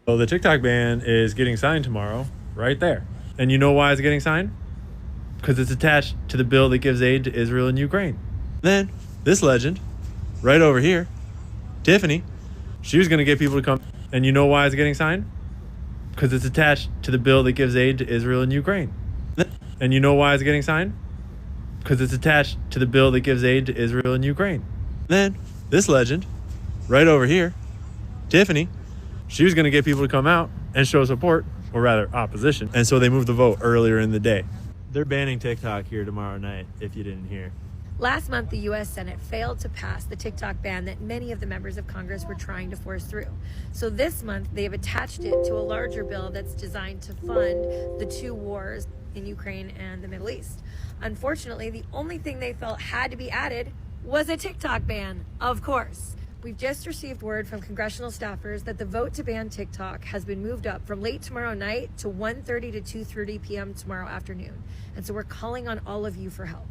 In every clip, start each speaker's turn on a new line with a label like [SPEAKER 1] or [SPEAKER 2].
[SPEAKER 1] Well, the TikTok ban is getting signed tomorrow, right there. And you know why it's getting signed? Because it's attached to the bill that gives aid to Israel and Ukraine. Then, this legend, right over here, Tiffany, she was going to get people to come. And you know why it's getting signed? Because it's attached to the bill that gives aid to Israel and Ukraine. And you know why it's getting signed? Because it's attached to the bill that gives aid to Israel and Ukraine. Then, this legend, right over here, Tiffany, she was going to get people to come out and show support, or rather opposition. And so they moved the vote earlier in the day. They're banning TikTok here tomorrow night, if you didn't hear.
[SPEAKER 2] Last month, the U.S. Senate failed to pass the TikTok ban that many of the members of Congress were trying to force through. So this month, they have attached it to a larger bill that's designed to fund the two wars in Ukraine and the Middle East. Unfortunately, the only thing they felt had to be added was a TikTok ban, of course. We've just received word from congressional staffers that the vote to ban TikTok has been moved up from late tomorrow night to 1:30 to 2:30 p.m. tomorrow afternoon. And so we're calling on all of you for help.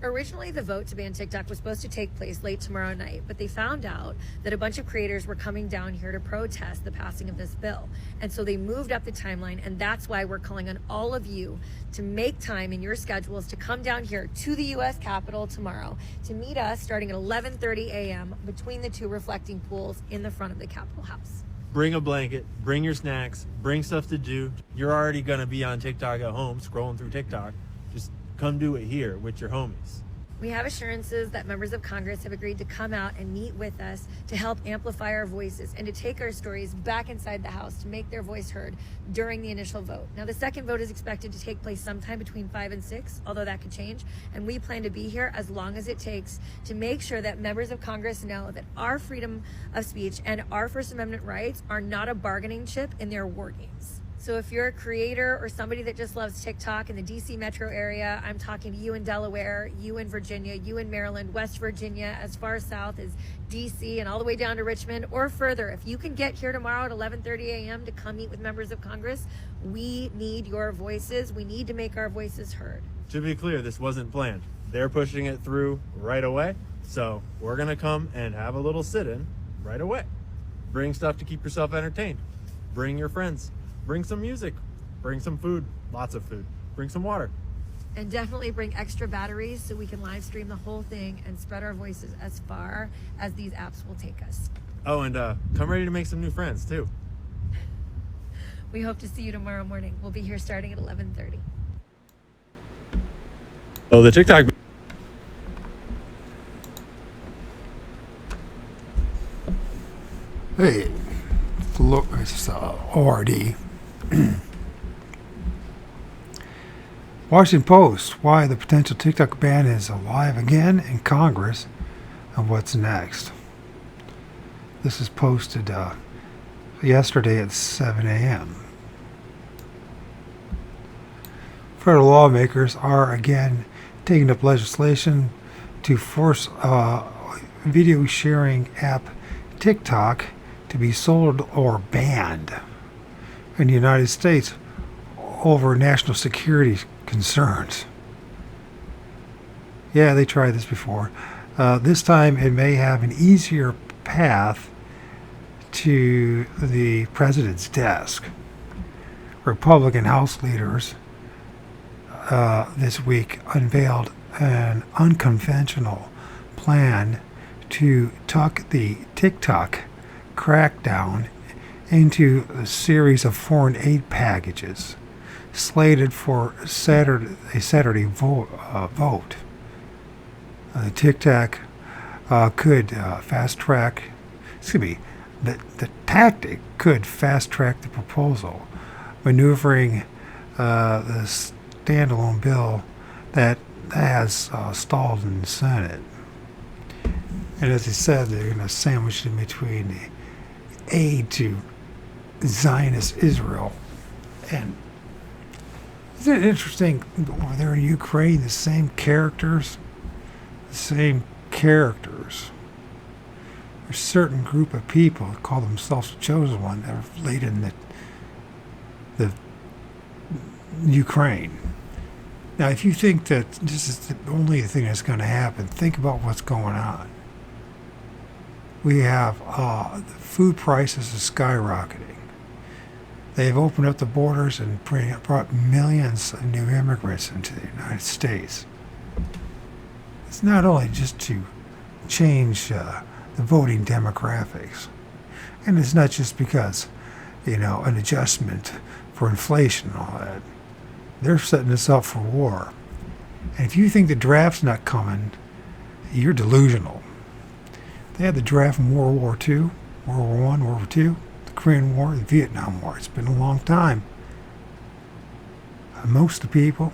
[SPEAKER 2] Originally, the vote to ban TikTok was supposed to take place late tomorrow night, but they found out that a bunch of creators were coming down here to protest the passing of this bill. And so they moved up the timeline, and that's why we're calling on all of you to make time in your schedules to come down here to the U.S. Capitol tomorrow to meet us starting at 11:30 a.m. between the two reflecting pools in the front of the Capitol House.
[SPEAKER 1] Bring a blanket, bring your snacks, bring stuff to do. You're already going to be on TikTok at home, scrolling through TikTok. Just come do it here with your homies.
[SPEAKER 2] We have assurances that members of Congress have agreed to come out and meet with us to help amplify our voices and to take our stories back inside the House to make their voice heard during the initial vote. Now, the second vote is expected to take place sometime between 5 and 6, although that could change, and we plan to be here as long as it takes to make sure that members of Congress know that our freedom of speech and our First Amendment rights are not a bargaining chip in their war games. So if you're a creator or somebody that just loves TikTok in the DC metro area, I'm talking to you in Delaware, you in Virginia, you in Maryland, West Virginia, as far south as DC and all the way down to Richmond or further. If you can get here tomorrow at 11:30 a.m. to come meet with members of Congress, we need your voices. We need to make our voices heard.
[SPEAKER 1] To be clear, this wasn't planned. They're pushing it through right away. So we're going to come and have a little sit-in right away. Bring stuff to keep yourself entertained. Bring your friends. Bring some music, bring some food, lots of food, bring some water.
[SPEAKER 2] And definitely bring extra batteries so we can live stream the whole thing and spread our voices as far as these apps will take us.
[SPEAKER 1] Oh, and come ready to make some new friends too.
[SPEAKER 2] We hope to see you tomorrow morning. We'll be here starting at 11:30.
[SPEAKER 1] Oh, the TikTok.
[SPEAKER 3] Hey, look, it's ORD. Washington Post, why the potential TikTok ban is alive again in Congress and what's next. This is posted yesterday at 7 a.m. Federal lawmakers are again taking up legislation to force video sharing app TikTok to be sold or banned in the United States over national security concerns. Yeah, they tried this before. This time it may have an easier path to the president's desk. Republican House leaders this week unveiled an unconventional plan to tuck the TikTok crackdown into a series of foreign aid packages slated for a Saturday vote. TikTok could fast track. The tactic could fast track the proposal, maneuvering the standalone bill that has stalled in the Senate. And as I said, they're going to sandwich in between the aid to Zionist Israel. And isn't it interesting, over there in Ukraine, the same characters, there's a certain group of people that call themselves the chosen one that are laid in the Ukraine. Now, if you think that this is the only thing that's going to happen, think about what's going on. We have the food prices are skyrocketing. They've opened up the borders and brought millions of new immigrants into the United States. It's not only just to change the voting demographics, and it's not just because, an adjustment for inflation and all that. They're setting us up for war. And if you think the draft's not coming, you're delusional. They had the draft in World War II, World War I, World War II, the Korean War, the Vietnam War. It's been a long time. And most of the people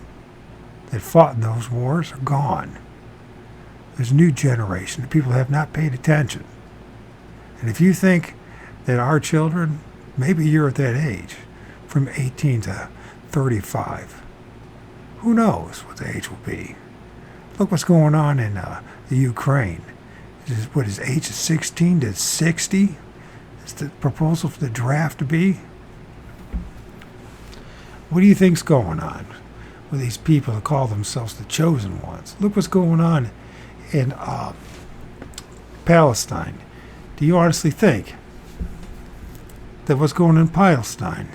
[SPEAKER 3] that fought in those wars are gone. There's a new generation of people who have not paid attention. And if you think that our children, maybe you're at that age, from 18 to 35, who knows what the age will be? Look what's going on in the Ukraine. What is age of 16 to 60? Is the proposal for the draft to be? What do you think's going on with these people that call themselves the chosen ones? Look what's going on in Palestine. Do you honestly think that what's going on in Palestine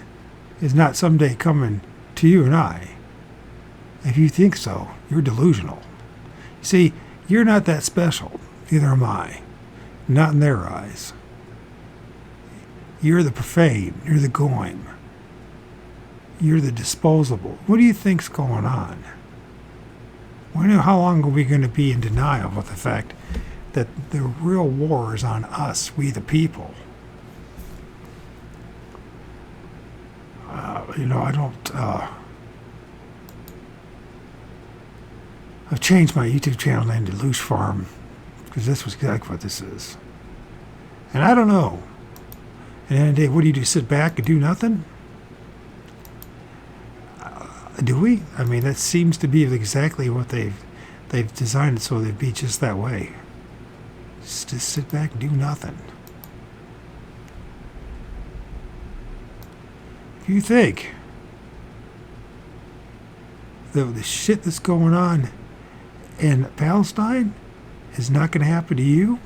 [SPEAKER 3] is not someday coming to you and I? If you think so, you're delusional. See, you're not that special. Neither am I. Not in their eyes. You're the profane. You're the goyim. You're the disposable. What do you think's going on? How long are we going to be in denial with the fact that the real war is on us, we the people? I don't... I've changed my YouTube channel name to Loose Farm because this was exactly what this is. And I don't know. At the end of the day, what do? Sit back and do nothing? Do we? I mean, that seems to be exactly what they've designed it so they'd be just that way. Just sit back and do nothing. If you think that the shit that's going on in Palestine is not going to happen to you,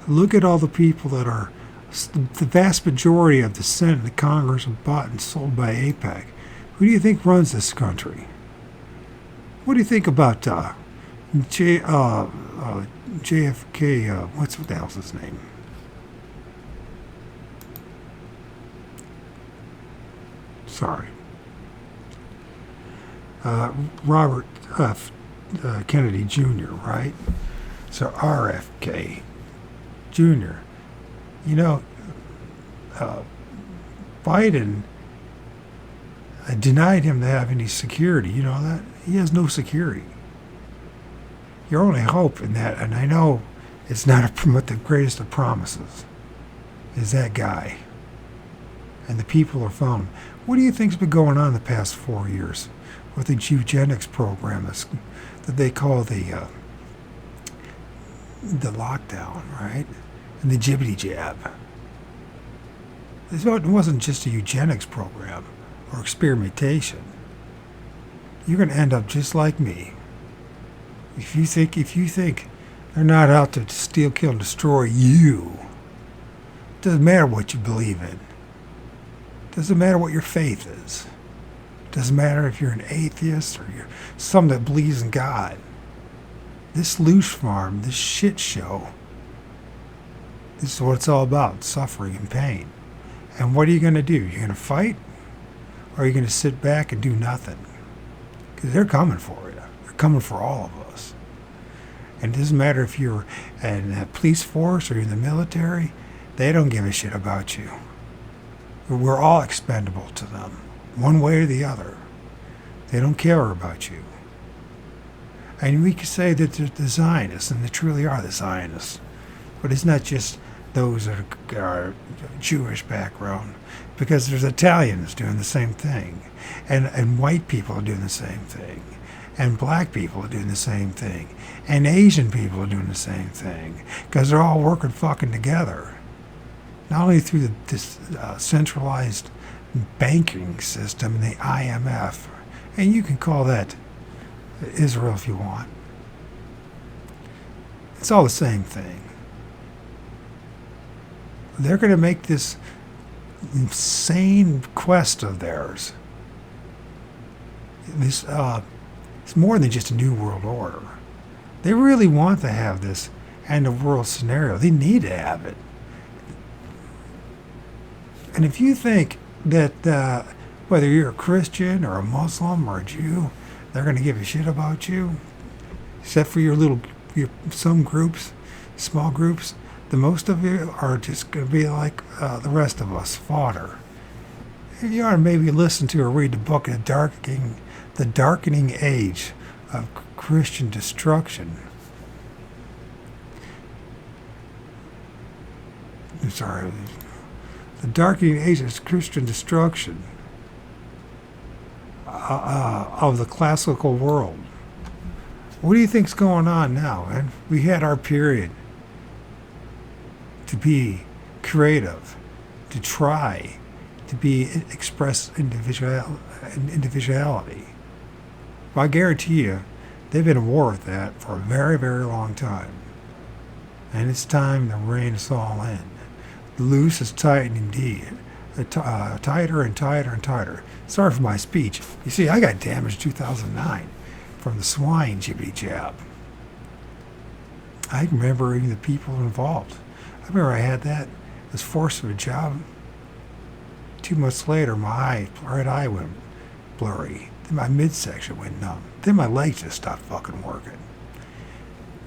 [SPEAKER 3] look at all the people that are, the vast majority of the Senate and the Congress are bought and sold by AIPAC. Who do you think runs this country? What do you think about JFK, what the hell's his name? Sorry. Robert F. Kennedy Jr., right? So RFK Jr. Biden denied him to have any security. You know that? He has no security. Your only hope in that, and I know it's not the greatest of promises, is that guy. And the people are found. What do you think's been going on the past 4 years with the eugenics program that they call the lockdown, right? And the jibbity jab. It wasn't just a eugenics program or experimentation. You're going to end up just like me. If you think they're not out to steal, kill, and destroy you, it doesn't matter what you believe in. It doesn't matter what your faith is. It doesn't matter if you're an atheist or you're someone that believes in God. This Loose Farm, this shit show, this is what it's all about, suffering and pain. And what are you going to do? You're going to fight? Or are you going to sit back and do nothing? Because they're coming for you. They're coming for all of us. And it doesn't matter if you're in the police force or you're in the military. They don't give a shit about you. We're all expendable to them, one way or the other. They don't care about you. And we could say that they're the Zionists, and they truly are the Zionists. But it's not just those that are Jewish background, because there's Italians doing the same thing, and white people are doing the same thing, and black people are doing the same thing, and Asian people are doing the same thing, because they're all working fucking together. Not only through this centralized banking system and the IMF, and you can call that Israel if you want. It's all the same thing. They're going to make this insane quest of theirs. This it's more than just a new world order. They really want to have this end of world scenario. They need to have it. And if you think that whether you're a Christian or a Muslim or a Jew, they're going to give a shit about you, except for your some groups, small groups, the most of you are just going to be like the rest of us, fodder. You ought to maybe listen to or read the book, The Darkening Age of Christian Destruction. Sorry. The Darkening Age of Christian Destruction of the classical world. What do you think's going on now, man? We had our period to be creative, to try to express individuality. But I guarantee you, they've been at war with that for a very, very long time. And it's time to rein us all in. The noose is tight indeed. Tighter and tighter and tighter. Sorry for my speech. You see, I got damaged in 2009 from the swine jibbity jab. I remember even the people involved. I remember I had that. I was forced to a job. 2 months later, my right eye went blurry. Then my midsection went numb. Then my legs just stopped fucking working.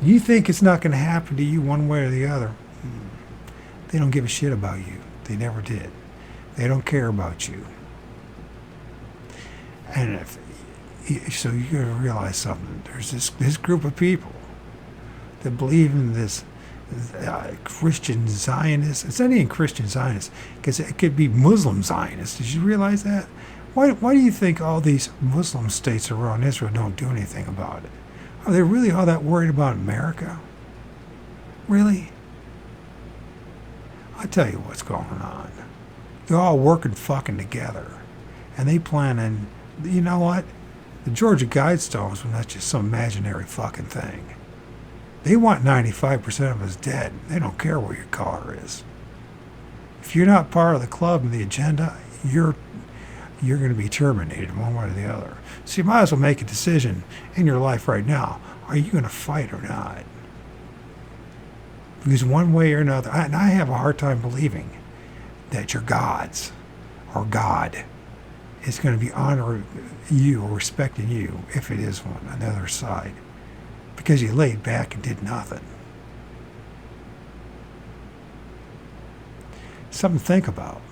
[SPEAKER 3] You think it's not going to happen to you one way or the other? They don't give a shit about you. They never did. They don't care about you. And so you got to realize something. There's this group of people that believe in this Christian Zionist. It's not even Christian Zionist, because it could be Muslim Zionist. Did you realize that? Why do you think all these Muslim states around Israel don't do anything about it? Are they really all that worried about America? Really? I'll tell you what's going on. They're all working fucking together. And they planning, you know what? The Georgia Guidestones were not just some imaginary fucking thing. They want 95% of us dead. They don't care where your car is. If you're not part of the club and the agenda, you're going to be terminated one way or the other. So you might as well make a decision in your life right now. Are you going to fight or not? Because one way or another, and I have a hard time believing that your gods or God is going to be honoring you or respecting you if it is one on the other side, because you laid back and did nothing. Something to think about.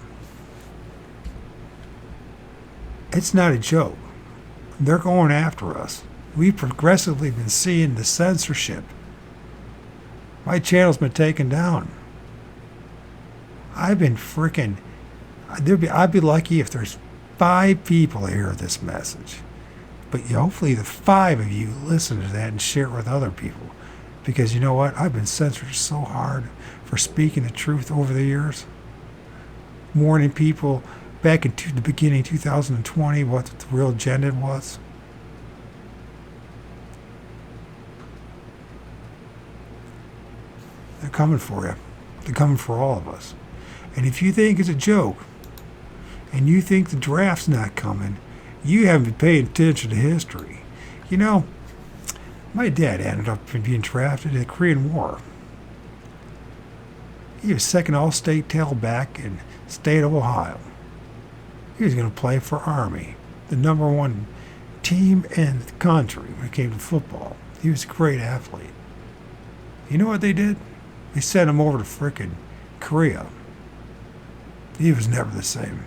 [SPEAKER 3] It's not a joke. They're going after us. We've progressively been seeing the censorship. My channel's been taken down. I've been freaking... I'd be lucky if there's 5 people that hear this message. But hopefully the 5 of you listen to that and share it with other people. Because you know what? I've been censored so hard for speaking the truth over the years. Warning people back in the beginning 2020 what the real agenda was. They're coming for you. They're coming for all of us. And if you think it's a joke, and you think the draft's not coming, you haven't been paying attention to history. You know, my dad ended up being drafted in the Korean War. He was second all-state tailback in the state of Ohio. He was going to play for Army, the #1 team in the country when it came to football. He was a great athlete. You know what they did? They sent him over to frickin' Korea. He was never the same.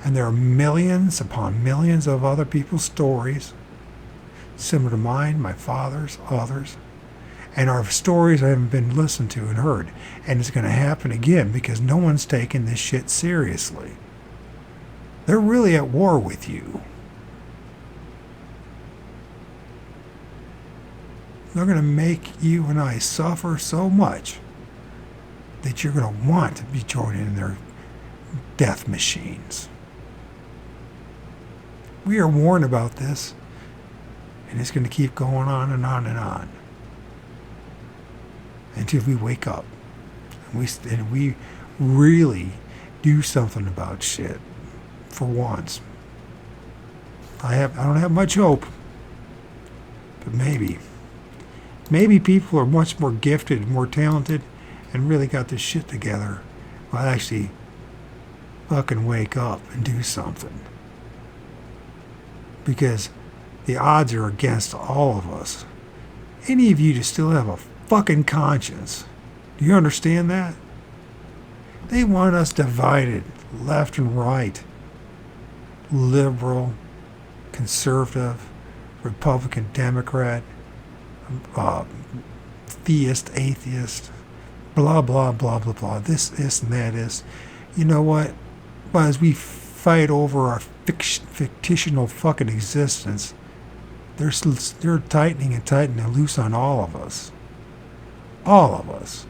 [SPEAKER 3] And there are millions upon millions of other people's stories, similar to mine, my father's, others. And our stories haven't been listened to and heard. And it's going to happen again because no one's taking this shit seriously. They're really at war with you. They're going to make you and I suffer so much that you're going to want to be joining in their death machines. We are warned about this, and it's going to keep going on and on and on until we wake up and we really do something about shit for once. I don't have much hope, but maybe people are much more gifted, more talented, and really got this shit together. Will actually fucking wake up and do something, because the odds are against all of us. Any of you to still have a fucking conscience. Do you understand that? They want us divided, left and right, liberal, conservative, Republican, Democrat, theist, atheist, blah, blah, blah, blah, blah, this, and that is. You know what? Well, as we fight over our fictional fucking existence, they're tightening and tightening loose on all of us. All of us.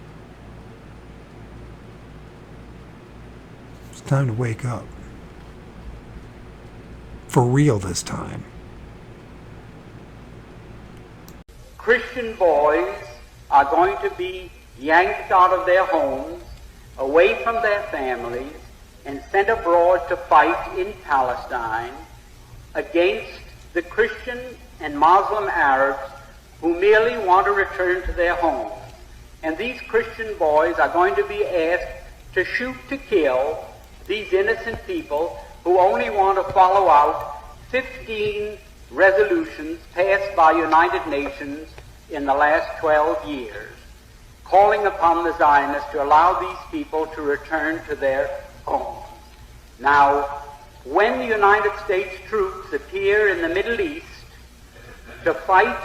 [SPEAKER 3] It's time to wake up. For real this time.
[SPEAKER 4] Christian boys are going to be yanked out of their homes, away from their families, and sent abroad to fight in Palestine against the Christian and Muslim Arabs who merely want to return to their homes. And these Christian boys are going to be asked to shoot to kill these innocent people who only want to follow out 15 resolutions passed by United Nations in the last 12 years, calling upon the Zionists to allow these people to return to their homes. Now, when the United States troops appear in the Middle East to fight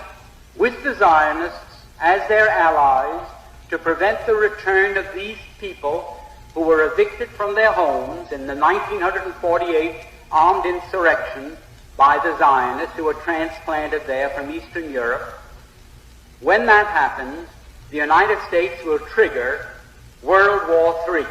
[SPEAKER 4] with the Zionists as their allies to prevent the return of these people who were evicted from their homes in the 1948 armed insurrection by the Zionists who were transplanted there from Eastern Europe, when that happens, the United States will trigger World War III.